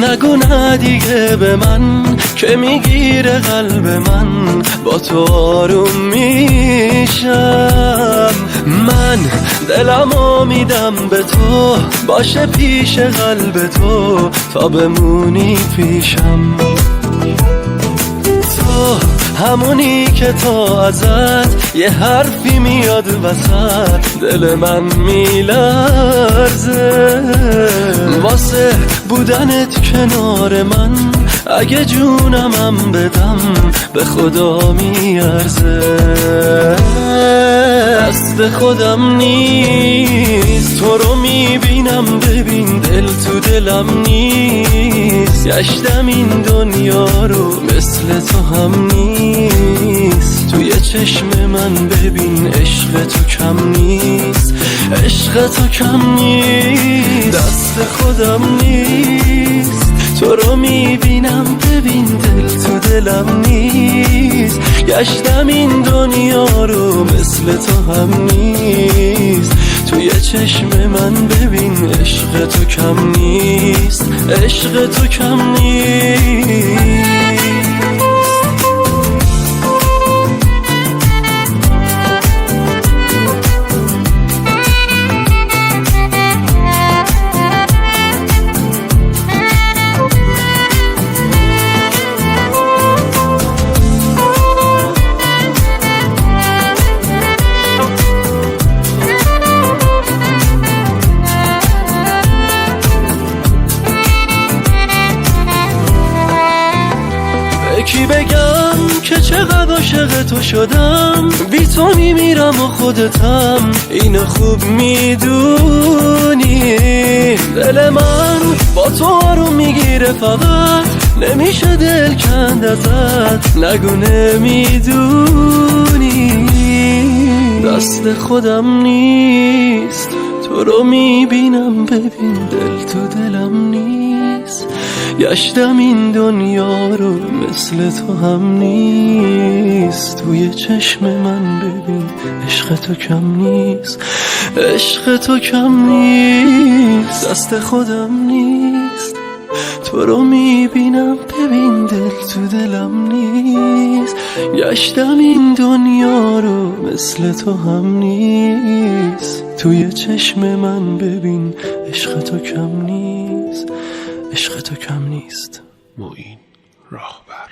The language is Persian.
نگو نه دیگه به من که میگیره قلب من، با تو آروم میشم. من دلمو میدم به تو، باشه پیش قلب تو تا بمونی پیشم. تو همونی که تا ازت یه حرفی میاد وسط دل من میلرزه. واسه بودنت کنار من اگه جونمم بدم به خدا میارزه. دست خودم نیست تو رو میبینم، ببین دل تو دلم نیست. گشتم این دنیا رو مثل تو هم نیست. توی چشم من ببین عشق تو کم نیست، عشق تو کم نیست. دست خودم نیست تو رو میبینم، ببین دل تو دلم نیست. گشتم این دنیا رو مثل تو هم نیست. توی چشم من ببین عشق تو کم نیست، عشق تو کم نیست. کی بگم که چقدر عاشق تو شدم، بی تو میمیرم و خودتم اینو خوب میدونی. دل من با تو آروم میگیره، فقط نمیشه دل کند ازت، نگو نمیدونی. دست خودم نیست تو رو میبینم، ببین دل تو دلم نیست. گشتم این دنیا رو مثل تو هم نیست. توی چشم من ببین عشق تو کم نیست، عشق تو کم نیست. دست خودم نیست تو رو میبینم، ببین دل تو دلم نیست. گشتم این دنیا رو مثل تو هم نیست. توی چشم من ببین عشق تو کم نیست، عشق تو کم نیست. معین راهبر.